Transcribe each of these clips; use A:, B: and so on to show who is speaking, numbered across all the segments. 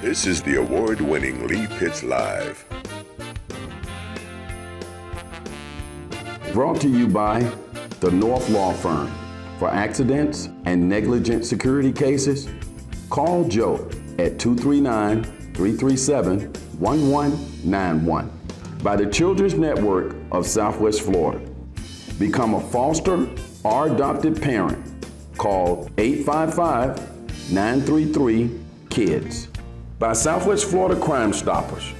A: This is the award-winning Lee Pitts Live.
B: Brought to you by the North Law Firm. For accidents and negligent security cases, call Joe at 239-337-1191. By the Children's Network of Southwest Florida. Become a foster or adopted parent. Call 855-933-KIDS. By Southwest Florida Crime Stoppers.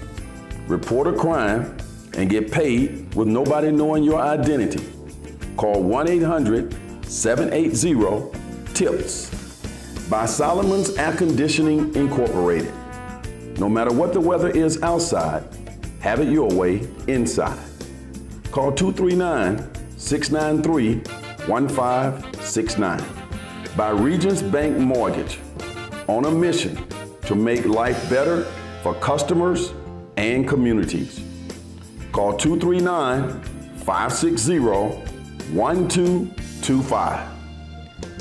B: Report a crime and get paid with nobody knowing your identity. Call 1-800-780-TIPS. By Solomon's Air Conditioning Incorporated. No matter what the weather is outside, have it your way inside. Call 239-693-1569. By Regions Bank Mortgage. On a mission to make life better for customers and communities. Call 239-560-1225.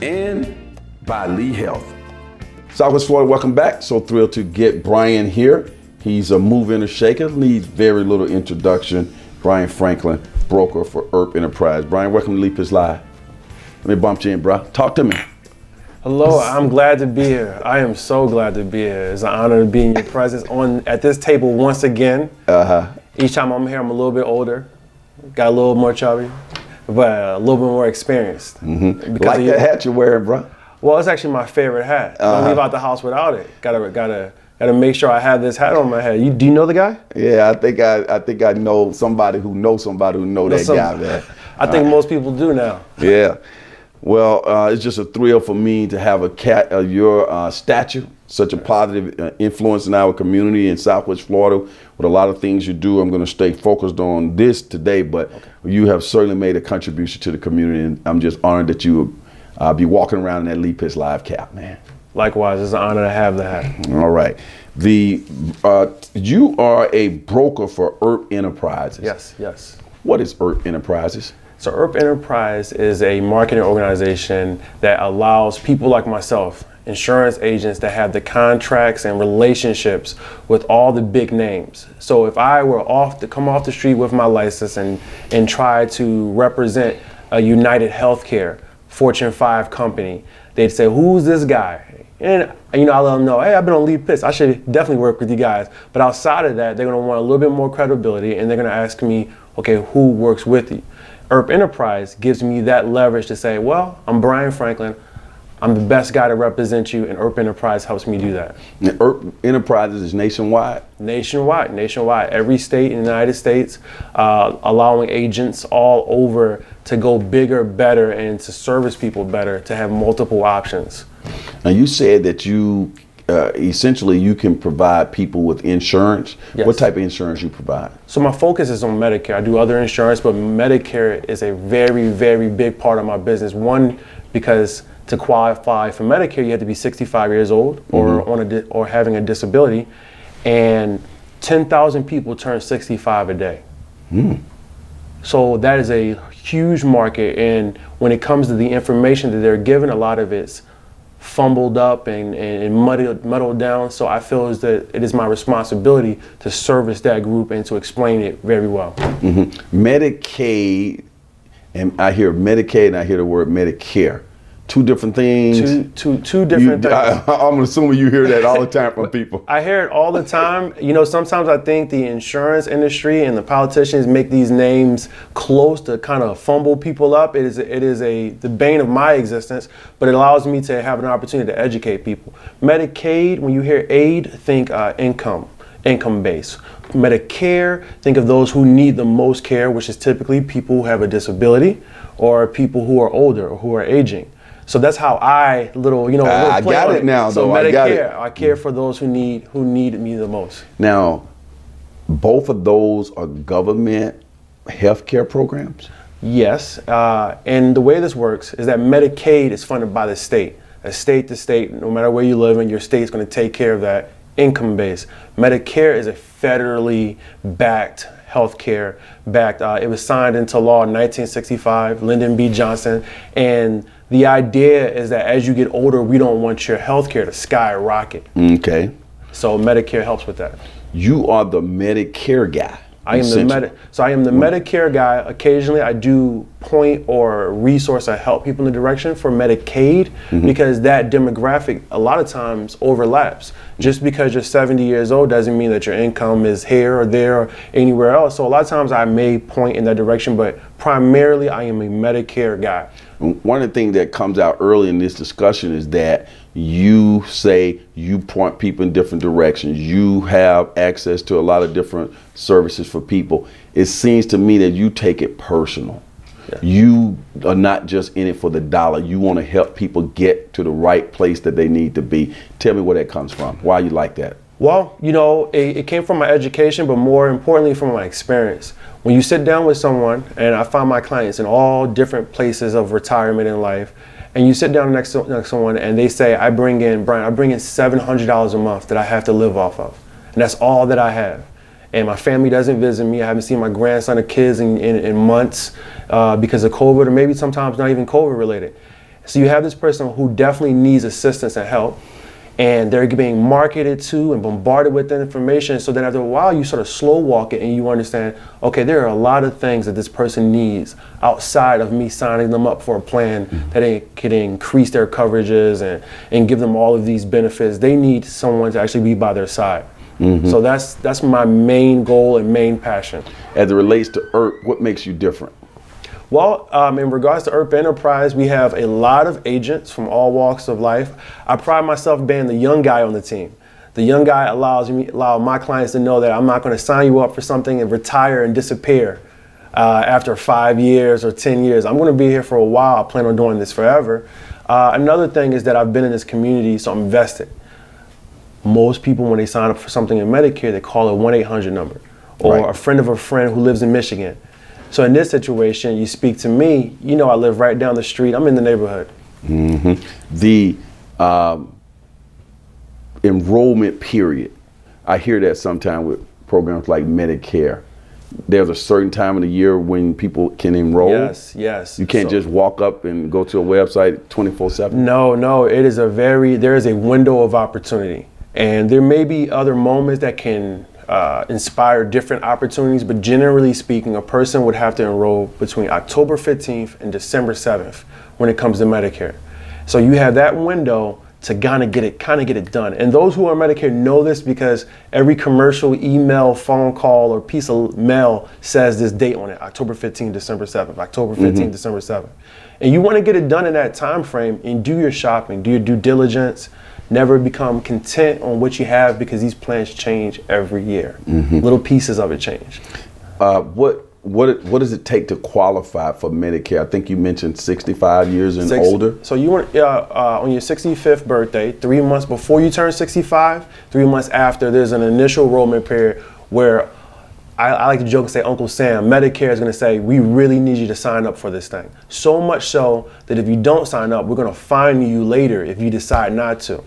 B: And by Lee Health. Southwest Florida, welcome back. So thrilled to get Brian here. He's a mover and a shaker, needs very little introduction. Brian Franklin, broker for Earp Enterprise. Brian, welcome to Lee Pitts Live. Let me bump you in, bro. Talk to me.
C: Hello, I'm glad to be here. I am so glad to be here. It's an honor to be in your presence at this table once again. Each time I'm here, I'm a little bit older, got a little more chubby, but a little bit more experienced.
B: Like that hat you're wearing, bro.
C: Well, it's actually my favorite hat. Don't leave out the house without it. Gotta make sure I have this hat on my head. Do you know the guy?
B: Yeah, I think I know somebody who knows somebody who know that guy, man.
C: I think most people do now.
B: Yeah. Well, it's just a thrill for me to have your stature, such a positive influence in our community in Southwest Florida with a lot of things you do. I'm going to stay focused on this today, but you have certainly made a contribution to the community, and I'm just honored that you will be walking around in that Lee Pitts Live cap, man.
C: Likewise, it's an honor to have the hat.
B: All right. You are a broker for Earp Enterprises.
C: Yes, yes.
B: What is Earp Enterprises?
C: So Earp Enterprise is a marketing organization that allows people like myself, insurance agents, that have the contracts and relationships with all the big names. So if I were come off the street with my license and try to represent a United Healthcare, Fortune 5 company, they'd say, who's this guy? And I let them know, hey, I've been on Lee Pitts. I should definitely work with you guys. But outside of that, they're gonna want a little bit more credibility, and they're gonna ask me, okay, who works with you? Earp Enterprise gives me that leverage to say, well, I'm Brian Franklin. I'm the best guy to represent you, and Earp Enterprise helps me do that.
B: And Earp Enterprises is nationwide?
C: Nationwide. Every state in the United States, allowing agents all over to go bigger, better, and to service people better, to have multiple options.
B: Now, you said that you essentially you can provide people with insurance.
C: Yes.
B: What type of insurance you provide?
C: So my focus is on Medicare. I do other insurance, but Medicare is a very, very big part of my business. One, because to qualify for Medicare, you have to be 65 years old or or having a disability, and 10,000 people turn 65 a day. So that is a huge market, and when it comes to the information that they're given, a lot of it's fumbled up and muddled down. So I feel as that it is my responsibility to service that group and to explain it very well.
B: Medicaid, and I hear Medicaid and I hear the word Medicare. Two different things.
C: Two different things.
B: I'm assuming you hear that all the time from people.
C: I hear it all the time. Sometimes I think the insurance industry and the politicians make these names close to kind of fumble people up. It is the bane of my existence, but it allows me to have an opportunity to educate people. Medicaid, when you hear aid, think income base. Medicare, think of those who need the most care, which is typically people who have a disability or people who are older or who are aging. So that's how I
B: I got it now,
C: so
B: though.
C: Medicare, I care for those who need me the most.
B: Now, both of those are government health care programs?
C: Yes, and the way this works is that Medicaid is funded by the state. State to state, no matter where you live in, your state's going to take care of that income base. Medicare is a federally backed healthcare backed. It was signed into law in 1965, Lyndon B. Johnson, and the idea is that as you get older, we don't want your healthcare to skyrocket.
B: Okay.
C: So Medicare helps with that.
B: You are the Medicare guy.
C: I am the Medicare guy. Occasionally I do point or resource or help people in the direction for Medicaid, because that demographic a lot of times overlaps. Just because you're 70 years old doesn't mean that your income is here or there or anywhere else. So a lot of times I may point in that direction, but primarily I am a Medicare guy.
B: One of the things that comes out early in this discussion is that you say you point people in different directions. You have access to a lot of different services for people. It seems to me that you take it personal. Yeah. You are not just in it for the dollar. You want to help people get to the right place that they need to be. Tell me where that comes from. Why you like that?
C: Well, you know, it came from my education, but more importantly from my experience. When you sit down with someone, and I find my clients in all different places of retirement in life, and you sit down next to someone and they say, Brian, I bring in $700 a month that I have to live off of. And that's all that I have. And my family doesn't visit me. I haven't seen my grandson or kids in months because of COVID, or maybe sometimes not even COVID related. So you have this person who definitely needs assistance and help, and they're being marketed to and bombarded with that information. So then after a while, you sort of slow walk it and you understand, okay, there are a lot of things that this person needs outside of me signing them up for a plan that can increase their coverages and give them all of these benefits. They need someone to actually be by their side. So that's my main goal and main passion.
B: As it relates to Earp, what makes you different?
C: Well, in regards to Earp Enterprise, we have a lot of agents from all walks of life. I pride myself being the young guy on the team. The young guy allows my clients to know that I'm not going to sign you up for something and retire and disappear after 5 years or 10 years. I'm going to be here for a while. I plan on doing this forever. Another thing is that I've been in this community, so I'm invested. Most people, when they sign up for something in Medicare, they call a 1-800 number, or a friend of a friend who lives in Michigan. So in this situation, you speak to me, you know I live right down the street, I'm in the neighborhood.
B: The enrollment period, I hear that sometimes with programs like Medicare. There's a certain time of the year when people can enroll.
C: Yes, yes.
B: You can't just walk up and go to a website 24/7.
C: No, there is a window of opportunity. And there may be other moments that can inspire different opportunities, but generally speaking, a person would have to enroll between October 15th and December 7th when it comes to Medicare. So you have that window to kind of get it done. And those who are Medicare know this because every commercial, email, phone call, or piece of mail says this date on it: October 15th, December 7th, October 15th, December 7th. And you want to get it done in that time frame and do your shopping, do your due diligence. Never become content on what you have, because these plans change every year. Little pieces of it change.
B: What does it take to qualify for Medicare? I think you mentioned 65 years and older.
C: So you want on your 65th birthday, 3 months before you turn 65, 3 months after, there's an initial enrollment period where I like to joke and say, Uncle Sam, Medicare is going to say, we really need you to sign up for this thing. So much so that if you don't sign up, we're going to fine you later if you decide not to.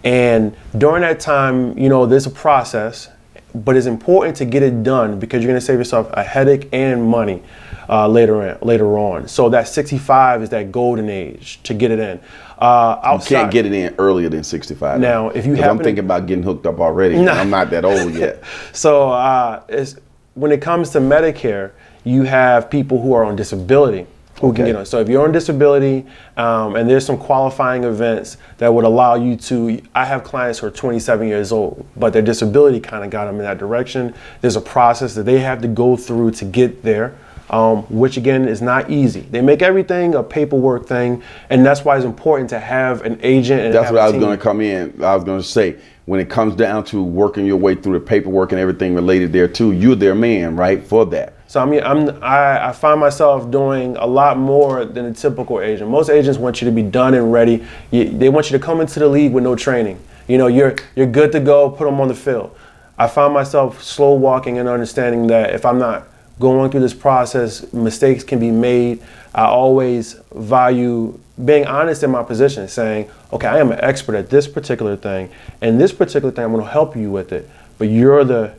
C: And during that time, you know, there's a process, but it's important to get it done because you're going to save yourself a headache and money later on. So that 65 is that golden age to get it in.
B: You can't get it in earlier than 65.
C: Now, if you happen,
B: I'm thinking about getting hooked up already.
C: Nah.
B: I'm not that old yet.
C: So when it comes to Medicare, you have people who are on disability who can get on. So if you're on disability and there's some qualifying events that would allow you to, I have clients who are 27 years old, but their disability kind of got them in that direction. There's a process that they have to go through to get there, which again is not easy. They make everything a paperwork thing, and that's why it's important to have an agent. And
B: that's what I was going to come in. I was going to say, when it comes down to working your way through the paperwork and everything related there too, you're their man, right, for that.
C: So I find myself doing a lot more than a typical agent. Most agents want you to be done and ready. They want you to come into the league with no training. You know, you're good to go, put them on the field. I find myself slow walking and understanding that if I'm not going through this process, mistakes can be made. I always value being honest in my position, saying, okay, I am an expert at this particular thing, and this particular thing, I'm going to help you with it, but you're the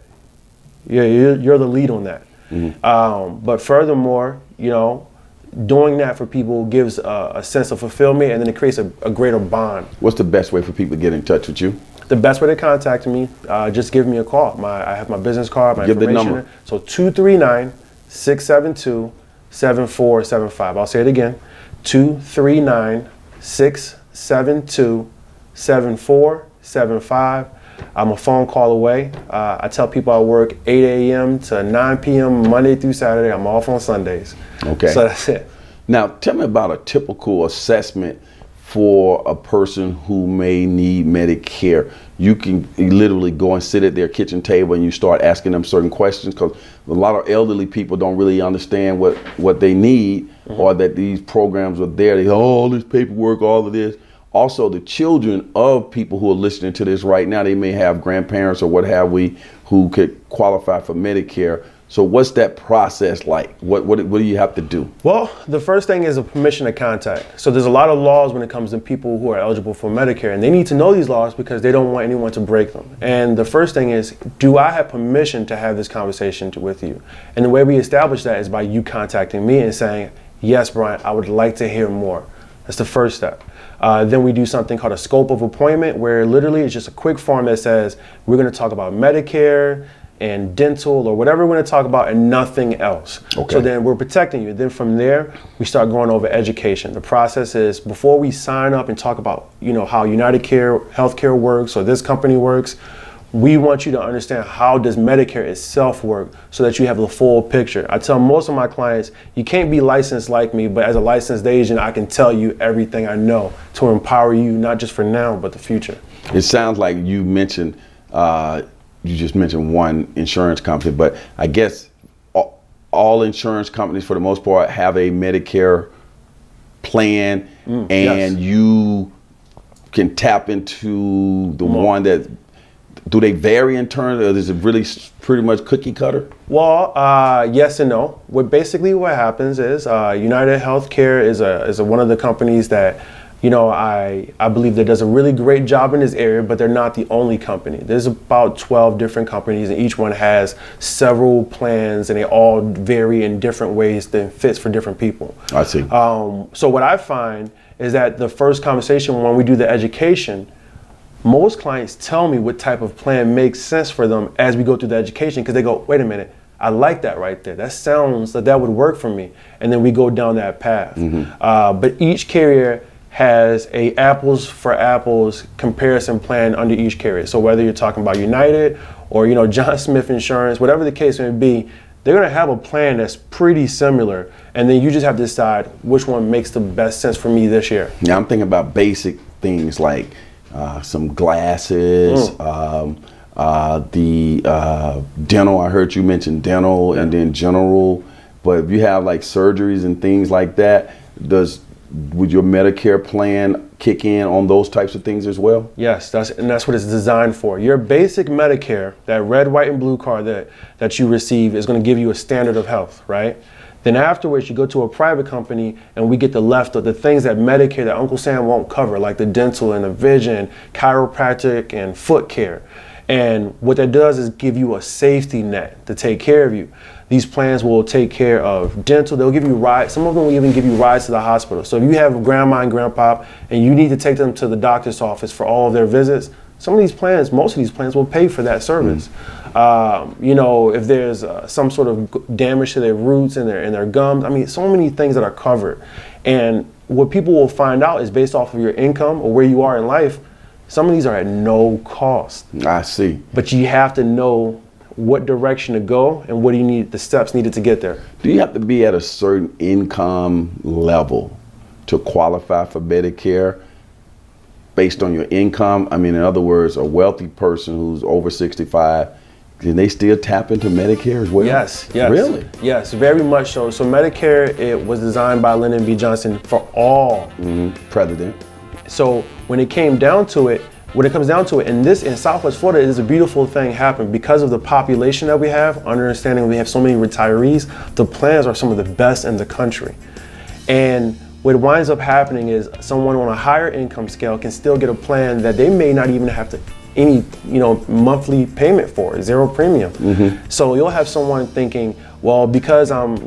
C: lead on that. But furthermore, you know, doing that for people gives a sense of fulfillment, and then it creates a greater bond.
B: What's the best way for people to get in touch with you?
C: The best way to contact me, just give me a call. I have my business card, my
B: give
C: information.
B: The number.
C: So 239-672-7475. I'll say it again. 239-672-7475. I'm a phone call away. I tell people I work 8 a.m. to 9 p.m. Monday through Saturday. I'm off on Sundays.
B: Okay.
C: So that's it.
B: Now, tell me about a typical assessment for a person who may need Medicare. You can literally go and sit at their kitchen table and you start asking them certain questions, because a lot of elderly people don't really understand what they need, or that these programs are there. They go, oh, all this paperwork, all of this. Also, the children of people who are listening to this right now, they may have grandparents or what have we who could qualify for Medicare. So what's that process like? What do you have to do?
C: Well, the first thing is a permission to contact. So there's a lot of laws when it comes to people who are eligible for Medicare, and they need to know these laws because they don't want anyone to break them. And the first thing is, do I have permission to have this conversation with you? And the way we establish that is by you contacting me and saying, yes, Brian, I would like to hear more. That's the first step. Then we do something called a scope of appointment, where literally it's just a quick form that says, we're going to talk about Medicare and dental or whatever we're going to talk about, and nothing else.
B: Okay.
C: So then we're protecting you. Then from there, we start going over education. The process is, before we sign up and talk about, how United Care healthcare works or this company works, we want you to understand how does Medicare itself work, so that you have the full picture. I tell most of my clients, you can't be licensed like me, but as a licensed agent, I can tell you everything I know to empower you, not just for now, but the future.
B: It sounds like you mentioned, you just mentioned one insurance company, but I guess all insurance companies for the most part have a Medicare plan, and
C: yes.
B: You can tap into the one that, do they vary in terms, or is it really pretty much cookie cutter?
C: Well, yes and no. What happens is United Healthcare is one of the companies that, I believe that does a really great job in this area, but they're not the only company. There's about 12 different companies, and each one has several plans, and they all vary in different ways that fits for different people.
B: I see.
C: So what I find is that the first conversation when we do the education, most clients tell me what type of plan makes sense for them as we go through the education, because they go, wait a minute, I like that right there. That sounds like that would work for me. And then we go down that path. But each carrier has a apples for apples comparison plan under each carrier. So whether you're talking about United or John Smith Insurance, whatever the case may be, they're going to have a plan that's pretty similar, and then you just have to decide which one makes the best sense for me this year.
B: Yeah, I'm thinking about basic things like some glasses, the dental. I heard you mention dental, and then general. But if you have like surgeries and things like that, would your Medicare plan kick in on those types of things as well?
C: Yes, that's what it's designed for. Your basic Medicare, that red, white, and blue card that you receive, is going to give you a standard of health, right? Then afterwards, you go to a private company, and we get the left of the things that Medicare, that Uncle Sam won't cover, like the dental and the vision, chiropractic, and foot care. And what that does is give you a safety net to take care of you. These plans will take care of dental. They'll give you rides. Some of them will even give you rides to the hospital. So if you have grandma and grandpa and you need to take them to the doctor's office for all of their visits, some of these plans, most of these plans will pay for that service. If there's some sort of damage to their roots and their gums, I mean, so many things that are covered. And what people will find out is, based off of your income or where you are in life, some of these are at no cost.
B: I see.
C: But you have to know what direction to go and what do you need, the steps needed to get there.
B: Do you have to be at a certain income level to qualify for Medicare based on your income? I mean, in other words, a wealthy person who's over 65, can they still tap into Medicare as well?
C: Yes.
B: Really?
C: Yes, very much so. So Medicare, it was designed by Lyndon B. Johnson for all.
B: President.
C: So when it comes down to it, in Southwest Florida, it is a beautiful thing happened because of the population that we have, understanding we have so many retirees. The plans are some of the best in the country. And what winds up happening is someone on a higher income scale can still get a plan that they may not even have to any monthly payment for, zero premium. So you'll have someone thinking, well, because I'm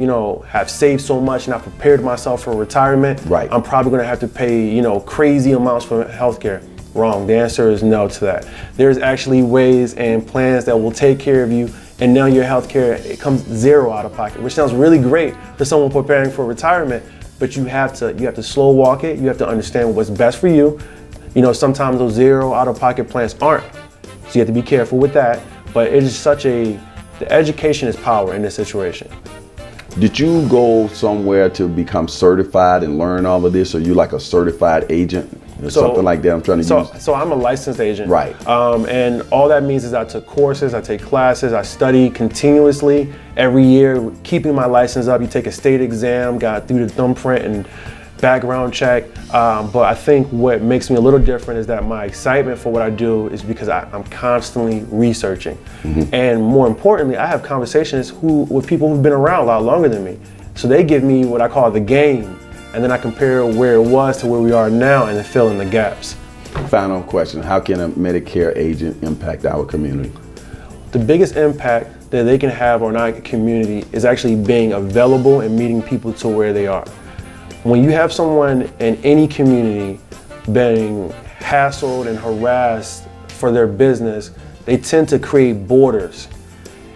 C: have saved so much and I've prepared myself for retirement,
B: right,
C: I'm probably going to have to pay crazy amounts for healthcare. Wrong. The answer is no to that. There's actually ways and plans that will take care of you, and now your health care, it comes zero out of pocket, which sounds really great for someone preparing for retirement, but you have to slow walk it. You have to understand what's best for you. You know, sometimes those zero out of pocket plans aren't, so you have to be careful with that. But it is the education is power in this situation.
B: Did you go somewhere to become certified and learn all of this? Or you like a certified agent or something like that? I'm trying to use.
C: So I'm a licensed agent.
B: Right.
C: And all that means is I took courses, I take classes, I study continuously every year, keeping my license up. You take a state exam, got through the thumbprint and background check. But I think what makes me a little different is that my excitement for what I do is because I'm constantly researching. And more importantly, I have conversations with people who've been around a lot longer than me. So they give me what I call the game, and then I compare where it was to where we are now and then fill in the gaps.
B: Final question, how can a Medicare agent impact our community?
C: The biggest impact that they can have on our community is actually being available and meeting people to where they are. When you have someone in any community being hassled and harassed for their business, they tend to create borders.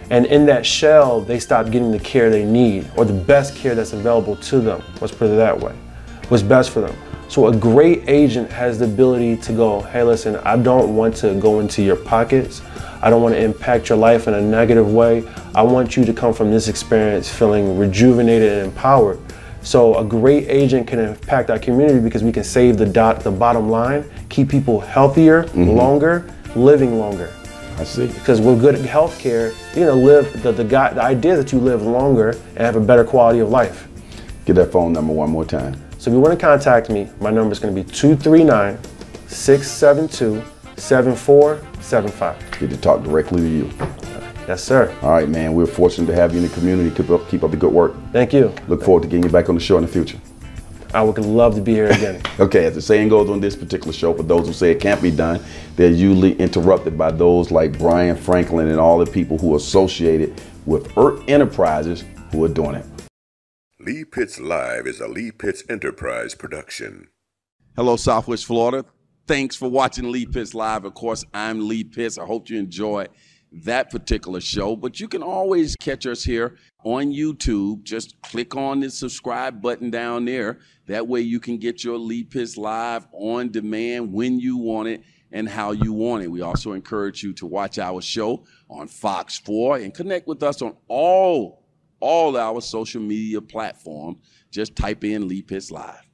C: And in that shell, they stop getting the care they need, or the best care that's available to them, let's put it that way, what's best for them. So a great agent has the ability to go, hey listen, I don't want to go into your pockets. I don't want to impact your life in a negative way. I want you to come from this experience feeling rejuvenated and empowered. So a great agent can impact our community because we can save the bottom line, keep people healthier, longer, living longer.
B: I see.
C: Because with good health care, you're gonna live, the idea that you live longer and have a better quality of life.
B: Get that phone number one more time.
C: So if you want to contact me, my number is going to be 239-672-7475.
B: Get to talk directly to you.
C: Yes, sir.
B: All right, man. We're fortunate to have you in the community. Keep up the good work.
C: Thank you.
B: Look forward to getting you back on the show in the future.
C: I would love to be here again.
B: Okay, as the saying goes on this particular show, for those who say it can't be done, they're usually interrupted by those like Brian Franklin and all the people who are associated with Earp Enterprises who are doing it.
A: Lee Pitts Live is a Lee Pitts Enterprise production.
B: Hello, Southwest Florida. Thanks for watching Lee Pitts Live. Of course, I'm Lee Pitts. I hope you enjoy that particular show, but you can always catch us here on YouTube. Just click on the subscribe button down there. That way you can get your Lee Pitts Live on demand when you want it and how you want it. We also encourage you to watch our show on Fox 4 and connect with us on all our social media platforms. Just type in Lee Pitts Live.